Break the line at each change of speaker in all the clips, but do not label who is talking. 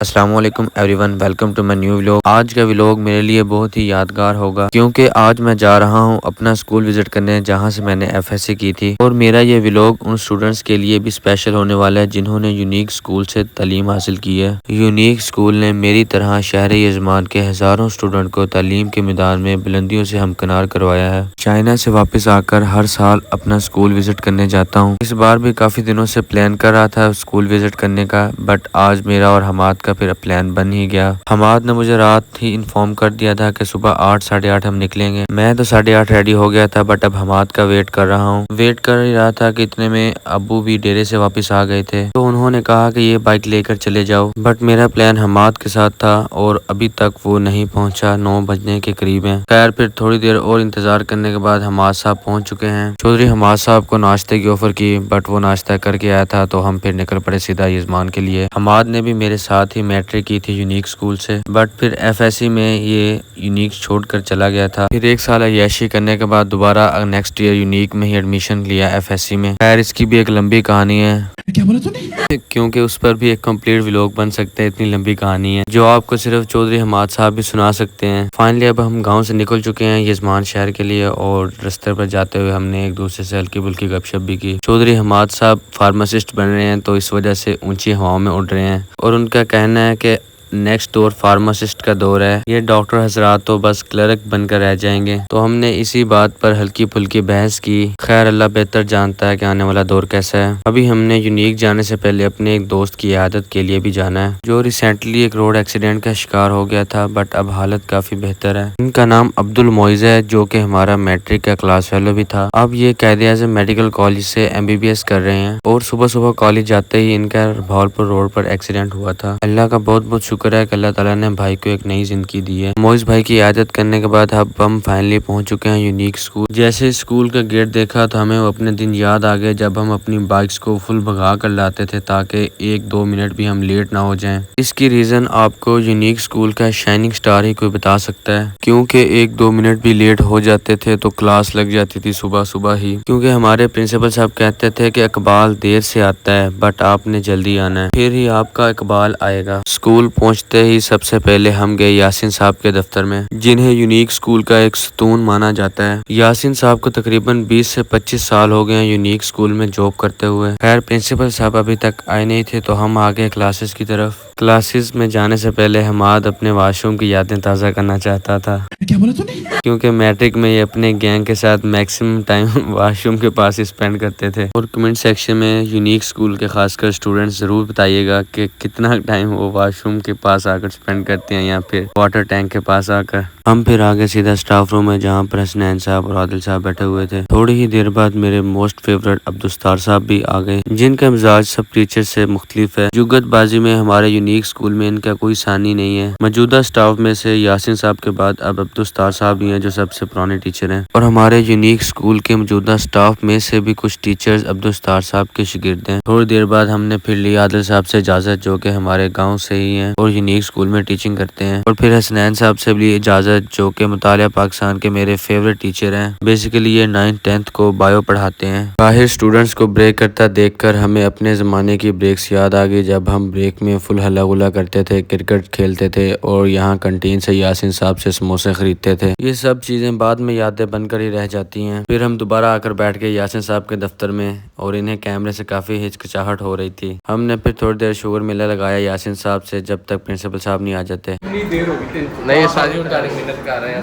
السلام علیکم everyone, welcome to my new vlog. آج کا ولاگ میرے لیے بہت ہی یادگار ہوگا کیونکہ آج میں جا رہا ہوں اپنا اسکول وزٹ کرنے جہاں سے میں نے ایف ایس سی کی تھی، اور میرا یہ ولاگ ان اسٹوڈنٹس کے لیے بھی اسپیشل ہونے والا ہے جنہوں نے یونیک اسکول سے تعلیم حاصل کی ہے۔ یونیک اسکول نے میری طرح شہر یزمان کے ہزاروں اسٹوڈنٹ کو تعلیم کے میدان میں بلندیوں سے ہمکنار کروایا ہے۔ چائنا سے واپس آ کر ہر سال اپنا اسکول وزٹ کرنے جاتا ہوں۔ اس بار بھی کافی دنوں سے پلان کر رہا تھا اسکول وزٹ کرنے کا، بٹ آج میرا اور حماد کا پھر پلان بن ہی گیا۔ حماد نے مجھے رات ہی انفارم کر دیا تھا کہ صبح 8 ساڑھے 8 ہم نکلیں گے۔ میں تو 8:30 ریڈی ہو گیا تھا، بٹ اب حماد کا ویٹ کر رہا ہوں۔ ویٹ کر ہی رہا تھا کہ اتنے میں ابو بھی ڈیرے سے واپس آ گئے تھے، تو انہوں نے کہا کہ یہ بائک لے کر چلے جاؤ، بٹ میرا پلان حماد کے ساتھ تھا اور ابھی تک وہ نہیں پہنچا۔ 9 بجنے کے قریب ہیں۔ خیر پھر تھوڑی دیر اور انتظار کرنے کے بعد حماد صاحب پہنچ چکے ہیں۔ چودھری حماد صاحب کو ناشتے کی آفر کی، بٹ وہ ناشتہ کر کے آیا تھا، تو ہم پھر نکل پڑے سیدھا یزمان کے لیے۔ حماد نے بھی میرے ساتھ ہی میٹرک کی تھی یونیک اسکول سے، بٹ پھر ایف ایس سی میں یہ یونیک چھوڑ کر چلا گیا تھا۔ پھر 1 سال عیاشی کرنے کے بعد دوبارہ نیکسٹ ایئر یونیک میں ہی ایڈمیشن لیا ایف ایس سی میں۔ خیر اس کی بھی ایک لمبی کہانی ہے، کیا بولا تو نہیں، کیونکہ اس پر بھی ایک کمپلیٹ ولاگ بن سکتے ہیں، اتنی لمبی کہانی ہے جو آپ کو صرف چودھری حماد صاحب بھی سنا سکتے ہیں۔ فائنلی اب ہم گاؤں سے نکل چکے ہیں یزمان شہر کے لیے، اور رستے پر جاتے ہوئے ہم نے ایک دوسرے سے ہلکی پھلکی گپ شپ بھی کی۔ چودھری حماد صاحب فارماسسٹ بن رہے ہیں، تو اس وجہ سے اونچی ہواؤں میں اڑ رہے ہیں، اور ان کا کہنا ہے کہ نیکسٹ دور فارماسسٹ کا دور ہے، یہ ڈاکٹر حضرات تو بس کلرک بن کر رہ جائیں گے۔ تو ہم نے اسی بات پر ہلکی پھلکی بحث کی۔ خیر اللہ بہتر جانتا ہے کہ آنے والا دور کیسا ہے۔ ابھی ہم نے یونیک جانے سے پہلے اپنے ایک دوست کی عیادت کے لیے بھی جانا ہے، جو ریسنٹلی ایک روڈ ایکسیڈنٹ کا شکار ہو گیا تھا، بٹ اب حالت کافی بہتر ہے۔ ان کا نام عبد المعز ہے، جو کہ ہمارا میٹرک کا کلاس فیلو بھی تھا۔ اب یہ قائد اعظم میڈیکل کالج سے ایم بی بی ایس کر رہے ہیں، اور صبح صبح کالج جاتے ہی ان کا بھاولپور روڈ پر ایکسیڈنٹ ہوا تھا۔ اللہ کا بہت بہت شکر ہے کہ اللہ تعالیٰ نے بھائی کو ایک نئی زندگی دی ہے۔ معز بھائی کی عیادت کرنے کے بعد اب ہم فائنلی پہنچ چکے ہیں یونیک اسکول۔ جیسے اسکول کا گیٹ دیکھا تو ہمیں وہ اپنے دن یاد آ گئے جب ہم اپنی بائکس کو فل بھگا کر لاتے تھے تاکہ 1-2 منٹ بھی ہم لیٹ نہ ہو جائیں۔ اس کی ریزن آپ کو یونیک اسکول کا شائننگ سٹار ہی کوئی بتا سکتا ہے، کیونکہ 1-2 منٹ بھی لیٹ ہو جاتے تھے تو کلاس لگ جاتی تھی صبح صبح ہی، کیونکہ ہمارے پرنسپل صاحب کہتے تھے کہ اقبال دیر سے آتا ہے، بٹ آپ نے جلدی آنا ہے، پھر ہی آپ کا اقبال آئے گا۔ اسکول پہنچتے ہی سب سے پہلے ہم گئے یاسین صاحب کے دفتر میں، جنہیں یونیک اسکول کا ایک ستون مانا جاتا ہے۔ یاسین صاحب کو تقریباً 20 سے 25 سال ہو گئے ہیں یونیک اسکول میں جاب کرتے ہوئے۔ خیر پرنسپل صاحب ابھی تک آئے نہیں تھے، تو ہم آگے کلاسز کی طرف۔ کلاسز میں جانے سے پہلے حماد اپنے واش روم کی یادیں تازہ کرنا چاہتا تھا، کیا بولا تو نہیں، کیونکہ میٹرک میں یہ اپنے گینگ کے ساتھ میکسیمم ٹائم واش روم کے پاس ہی اسپینڈ کرتے تھے۔ اور کمنٹ سیکشن میں یونیک اسکول کے خاص کر اسٹوڈنٹس ضرور بتائیے گا کہ کتنا ٹائم وہ واش روم کے پاس آ کر اسپینڈ کرتے ہیں یا پھر واٹر ٹینک کے پاس آ کر۔ ہم پھر آگے سیدھا اسٹاف روم ہے، جہاں پر حسنین صاحب اور عادل صاحب بیٹھے ہوئے تھے۔ تھوڑی ہی دیر بعد میرے موسٹ فیوریٹ عبدالستار صاحب بھی آ گئے، جن کا مزاج سب ٹیچر سے مختلف ہے۔ جگت بازی میں ہمارے یونیک اسکول میں ان کا کوئی ثانی نہیں ہے۔ موجودہ اسٹاف میں سے یاسین صاحب کے بعد اب عبدالستار صاحب ہی ہیں جو سب سے پرانے ٹیچر ہیں، اور ہمارے یونیک اسکول کے موجودہ اسٹاف میں سے بھی کچھ ٹیچرز عبدالستار صاحب کے شاگرد ہیں۔ تھوڑی دیر بعد ہم نے پھر لی عادل صاحب سے اجازت، جو کہ ہمارے گاؤں سے ہی ہیں اور یونیک اسکول میں ٹیچنگ کرتے ہیں، اور پھر حسنین صاحب سے بھی اجازت، جو کہ مطالعہ پاکستان کے میرے فیوریٹ ٹیچر ہیں۔ بیسیکلی یہ 9th 10th کو بایو پڑھاتے ہیں۔ باہر اسٹوڈنٹس کو بریک کرتا دیکھ کر ہمیں اپنے زمانے کی بریکس یاد آ گئی، جب ہم بریک میں فل ہلا گلا کرتے تھے، کرکٹ کھیلتے تھے اور یہاں کنٹین سے یاسین صاحب سے سموسے خریدتے تھے۔ یہ سب چیزیں بعد میں یادیں بن کر ہی رہ جاتی ہیں۔ پھر ہم دوبارہ آ کر بیٹھ گئے یاسین صاحب کے دفتر میں، اور انہیں کیمرے سے کافی ہچکچاہٹ ہو رہی تھی۔ ہم نے پھر تھوڑی دیر شوگر میلہ لگایا یاسین صاحب سے، جب تک پرنسپل صاحب نہیں آ جاتے۔
نہیں ساجی منت کر رہے ہیں،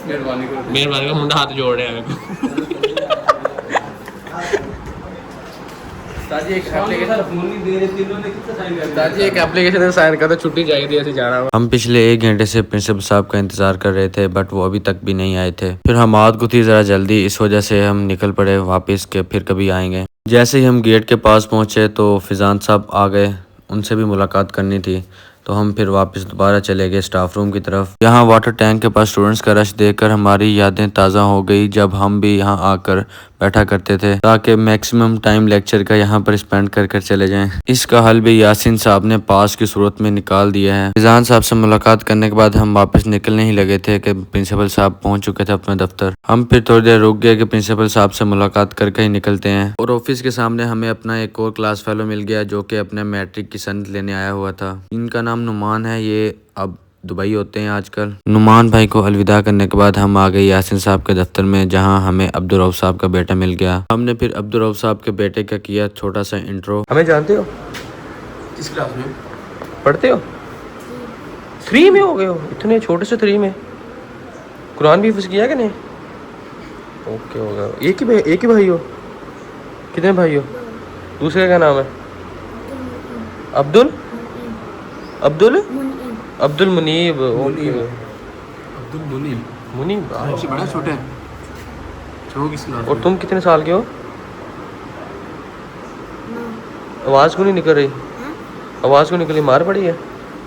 مہربانی کا منڈا ہاتھ جوڑ رہے ہیں۔
ہم پچھلے 1 گھنٹے سے پرنسپل صاحب کا انتظار کر رہے تھے، بٹ وہ ابھی تک بھی نہیں آئے تھے۔ پھر حماد کو تھی ذرا جلدی، اس وجہ سے ہم نکل پڑے واپس کہ پھر کبھی آئیں گے۔ جیسے ہی ہم گیٹ کے پاس پہنچے تو فیضان صاحب آ گئے، ان سے بھی ملاقات کرنی تھی، تو ہم پھر واپس دوبارہ چلے گئے اسٹاف روم کی طرف۔ یہاں واٹر ٹینک کے پاس اسٹوڈنٹس کا رش دیکھ کر ہماری یادیں تازہ ہو گئی، جب ہم بھی یہاں آ کر بیٹھا کرتے تھے تاکہ میکسیمم ٹائم لیکچر کا یہاں پر اسپینڈ کر کر چلے جائیں۔ اس کا حل بھی یاسین صاحب نے پاس کی صورت میں نکال دیا ہے۔ فیضان صاحب سے ملاقات کرنے کے بعد ہم واپس نکلنے ہی لگے تھے کہ پرنسپل صاحب پہنچ چکے تھے اپنے دفتر۔ ہم پھر تھوڑی دیر رک گئے کہ پرنسپل صاحب سے ملاقات کر کے ہی نکلتے ہیں، اور آفس کے سامنے ہمیں اپنا ایک اور کلاس فیلو مل گیا جو کہ اپنے میٹرک کی سند لینے آیا ہوا تھا۔ ان کا نام نعمان ہے، یہ اب دبئی ہوتے ہیں آج کل۔ نعمان بھائی کو الوداع کرنے کے بعد ہم آ گئے یاسین صاحب کے دفتر میں، جہاں ہمیں عبدالرؤف صاحب کا بیٹا مل گیا۔ ہم نے پھر عبدالرؤف صاحب کے بیٹے کا کیا چھوٹا سا انٹرو۔
ہمیں جانتے ہو؟ کس کلاس میں پڑھتے ہو؟ 3 میں ہو گئے ہو؟ اتنے چھوٹے سے 3 میں قرآن بھی حفظ کیا کہ نہیں؟ اوکے ہوگا۔ ایک ہی بھائی ہو؟ کتنے بھائی ہو؟ دوسرے کا کیا نام ہے؟ عبد المنیب۔ منیب بڑا چھوٹا ہے۔ اور تم کتنے سال کے ہو؟ آواز کیوں نہیں نکل رہی؟ آواز کیوں نکلی؟ مار پڑی ہے؟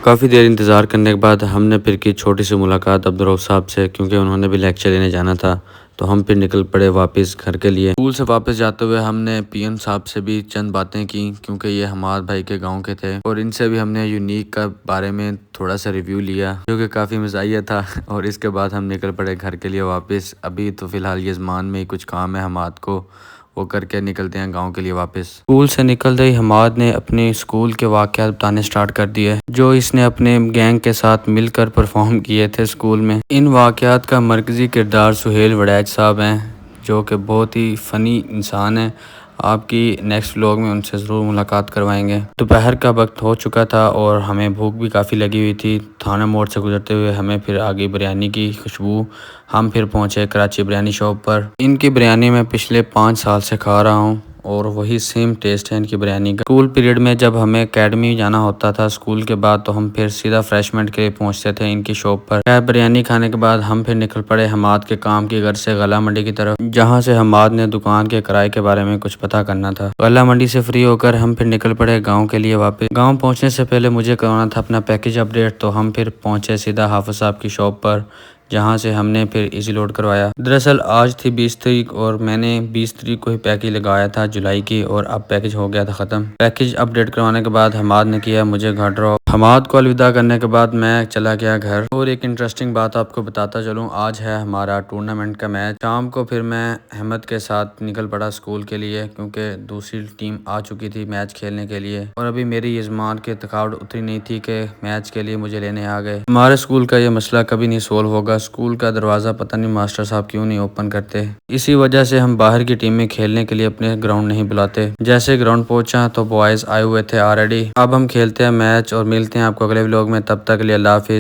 کافی دیر انتظار کرنے کے بعد ہم نے پھر کی چھوٹی سی ملاقات عبدالرؤف صاحب سے، کیونکہ انہوں نے بھی لیکچر لینے جانا تھا، تو ہم پھر نکل پڑے واپس گھر کے لیے۔ اسکول سے واپس جاتے ہوئے ہم نے پی ایم صاحب سے بھی چند باتیں کی، کیونکہ یہ حماد بھائی کے گاؤں کے تھے، اور ان سے بھی ہم نے یونیک کا بارے میں تھوڑا سا ریویو لیا جو کہ کافی مزاحیہ تھا، اور اس کے بعد ہم نکل پڑے گھر کے لیے واپس۔ ابھی تو فی الحال یہ زمان میں ہی کچھ کام ہے حماد کو، وہ کر کے نکلتے ہیں گاؤں کے لیے واپس۔ اسکول سے نکلتے ہی حماد نے اپنے اسکول کے واقعات بتانے سٹارٹ کر دیے جو اس نے اپنے گینگ کے ساتھ مل کر پرفارم کیے تھے اسکول میں۔ ان واقعات کا مرکزی کردار سہیل وڑیچ صاحب ہیں، جو کہ بہت ہی فنی انسان ہیں۔ آپ کی نیکسٹ ولاگ میں ان سے ضرور ملاقات کروائیں گے۔ دوپہر کا وقت ہو چکا تھا اور ہمیں بھوک بھی کافی لگی ہوئی تھی۔ تھانہ موڑ سے گزرتے ہوئے ہمیں پھر آگئی بریانی کی خوشبو۔ ہم پھر پہنچے کراچی بریانی شاپ پر۔ ان کی بریانی میں پچھلے 5 سال سے کھا رہا ہوں، اور وہی سیم ٹیسٹ ہے ان کی بریانی کا۔ اسکول پیریڈ میں جب ہمیں اکیڈمی جانا ہوتا تھا اسکول کے بعد، تو ہم پھر سیدھا فریشمنٹ کے لیے پہنچتے تھے ان کی شاپ پر۔ بریانی کھانے کے بعد ہم پھر نکل پڑے حماد کے کام کی گھر سے غلہ منڈی کی طرف، جہاں سے حماد نے دکان کے کرائے کے بارے میں کچھ پتہ کرنا تھا۔ غلہ منڈی سے فری ہو کر ہم پھر نکل پڑے گاؤں کے لیے واپس۔ گاؤں پہنچنے سے پہلے مجھے کروانا تھا اپنا پیکج اپڈیٹ، تو ہم پھر پہنچے سیدھا حافظ صاحب کی شاپ پر، جہاں سے ہم نے پھر ایزی لوڈ کروایا۔ دراصل آج تھی 20 تاریخ اور میں نے 20 تاریخ کو ہی پیکج لگایا تھا جولائی کی، اور اب پیکج ہو گیا تھا ختم۔ پیکج اپڈیٹ کروانے کے بعد حماد نے کیا مجھے گھر ڈراپ۔ حماد کو الوداع کرنے کے بعد میں چلا گیا گھر۔ اور ایک انٹرسٹنگ بات آپ کو بتاتا چلوں، آج ہے ہمارا ٹورنامنٹ کا میچ۔ شام کو پھر میں احمد کے ساتھ نکل پڑا اسکول کے لیے، کیونکہ دوسری ٹیم آ چکی تھی میچ کھیلنے کے لیے، اور ابھی میری یزمان کی تھکاوٹ اتری نہیں تھی کہ میچ کے لیے مجھے لینے آ گئے۔ ہمارے اسکول کا یہ مسئلہ کبھی نہیں سولو ہوگا، اسکول کا دروازہ پتہ نہیں ماسٹر صاحب کیوں نہیں اوپن کرتے، اسی وجہ سے ہم باہر کی ٹیم میں کھیلنے کے لیے اپنے گراؤنڈ نہیں بلاتے۔ جیسے گراؤنڈ پہنچا تو بوائز آئے ہوئے تھے آلریڈی۔ اب ہم کھیلتے ہیں میچ، اور ملتے ہیں آپ کو اگلے ولاگ میں، تب تک کے لیے اللہ حافظ۔